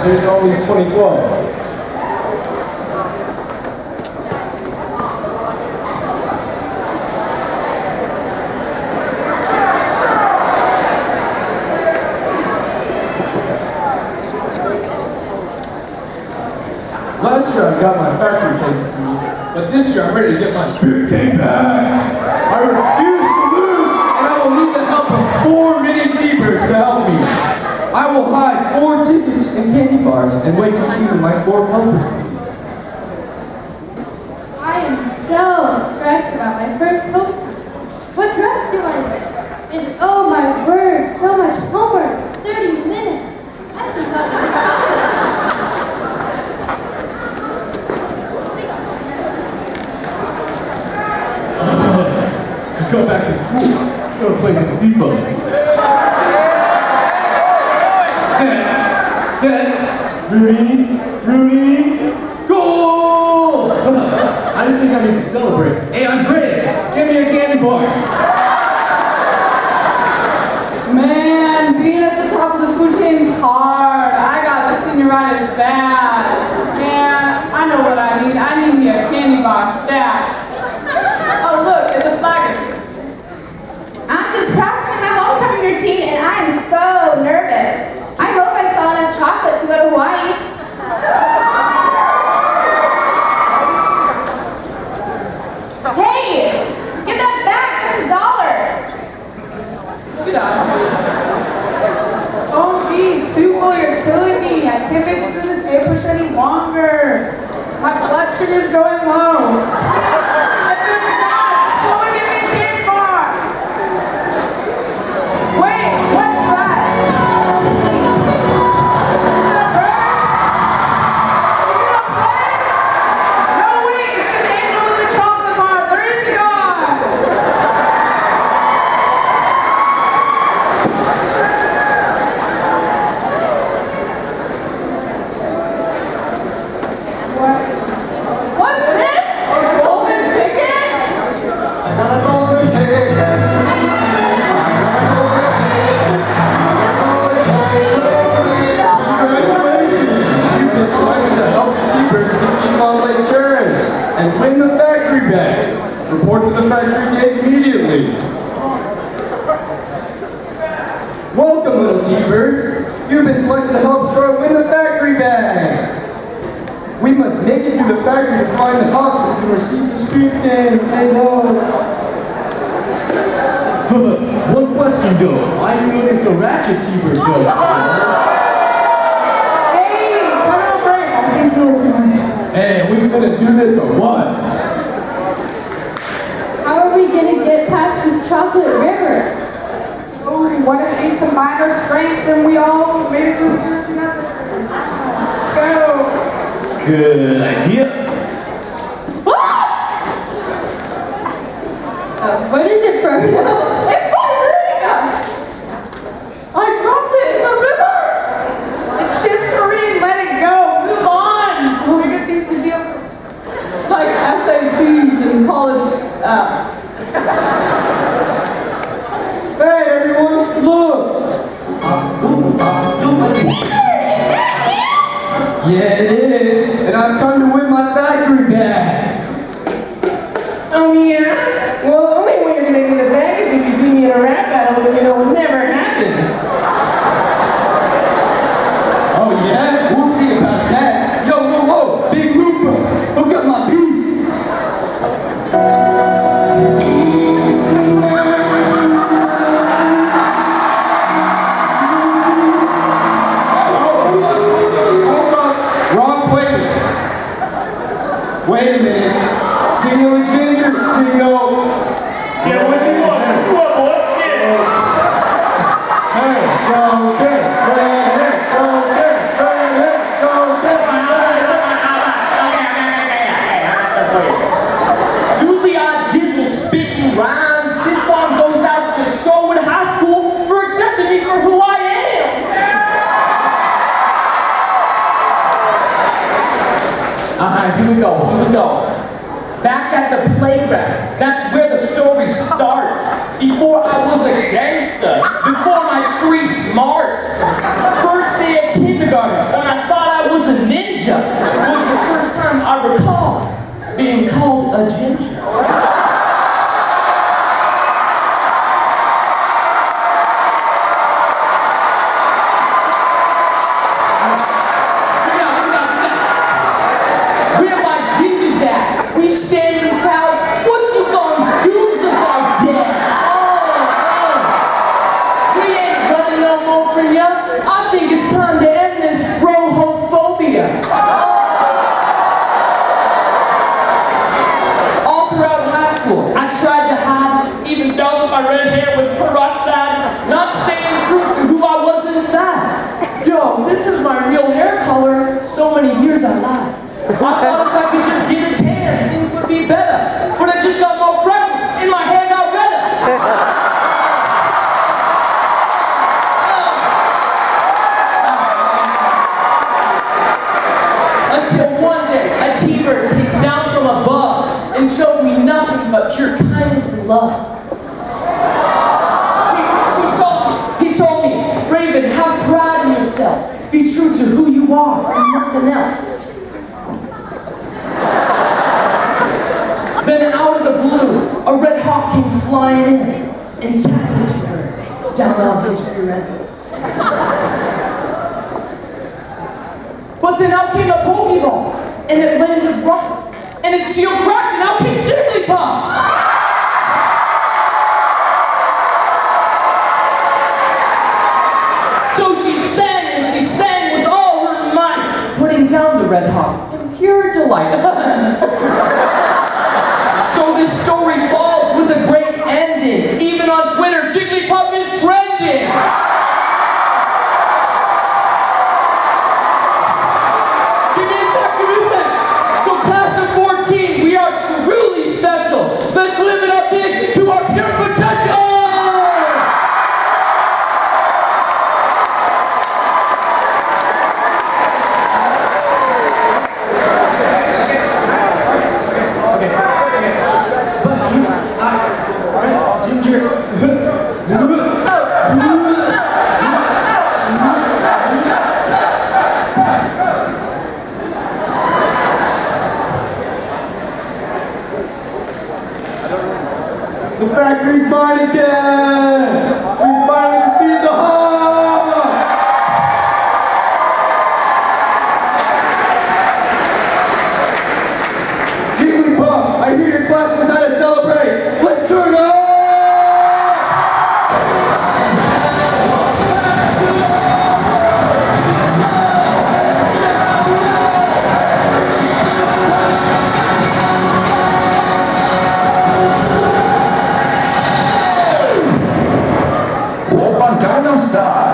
There's always 2012. Last year I got my factory cake from you, but this year I'm ready to get my spirit cake back. I refuse to lose, and I will need the help of 4 mini T-birds to help me. I will hide 4 tickets and candy bars and wait to see who my 4 helpers will be. I am so stressed about my first homecoming. What dress do I wear? And oh my word, so much homework. 30 minutes. I think I'll be Just go back to school. Go to play some FIFA. Step, Rudy, goal! I didn't think I needed to celebrate. Hey, Andreas, give me a candy bar. Man, being at the top of the food chain's hard. I got the senioritis bad. Man, I know what I need. I need me a candy bar stash. Oh look, it's a flagger. I'm just practicing my homecoming routine and I am so nervous. I hope I saw enough chocolate to go to Hawaii. Hey! Give that back! That's $1! Get out of here. Oh geez, Suko, you're killing me. I can't make it through this day push any longer. My blood sugar's going low. Someone give me a candy bar! Wait, what's that? And win the factory bag. Report to the factory gate immediately. Welcome, little T-birds. You've been selected to help Troy win the factory bag. We must make it through the factory to find the box that can receive the spirit game. I know. One question though. Why are you looking so ratchet, T-bird? Hey, are we gonna do this or what? How are we gonna get past this chocolate river? Oh, what if we combine our strengths and we all made it through the river together? Let's go! Good idea. What is it, Frodo? It's my ring! I dropped it in the river! It's history, let it go, move on! Bigger things to be like SATs and college apps. Hey everyone, look! Yeah, it is. And I've come to win my factory bag. Oh yeah? Well, the only way you're gonna get it back is if you beat me in a rap battle, but you know will never happen. Oh yeah? We'll see about that. Yo, whoa, Big Looper, hook up my beats. here we go. Back at the playground, that's where the story starts. Before I was a gangster, before my street smarts. First day of kindergarten, when I thought I was a ninja, was the first time I recall being called a ginger. We stand and proud. What you gonna do about that? Oh, we ain't running no more from ya. I think it's time to end this rohophobia. All throughout high school, I tried to hide, even doused my red hair with peroxide, not staying true to who I was inside. Yo, this is my real hair color. So many years I lied. I thought if I could just get a tan, things would be better. But I just got more freckles, and my hair got redder. Until one day, a T-bird came down from above and showed me nothing but pure kindness and love. He told me, Raven, have pride in yourself. Be true to who you are and nothing else. Then out of the blue, a red hawk came flying in and tapped into her down on his rear end. But then out came a Pokeball, and it landed rough, and its seal cracked, and out came Jigglypuff! So she sang with all her might, putting down the red hawk in pure delight. So this story falls with a great ending. Even on Twitter, Jigglypuff is trending. Give me a sec. So class of 14, we are truly special. Let's live it up big to our pure potential. The factory's mine again! We finally defeated the Hawk! Jigglypuff, I hear your class knows how to celebrate! Let's turn up! Gangnam Style.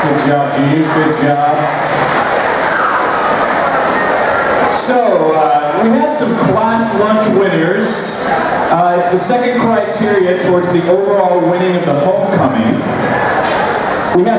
Good job, genius. Good job. So, we had some class lunch winners. It's the second criteria towards the overall winning of the homecoming. We had the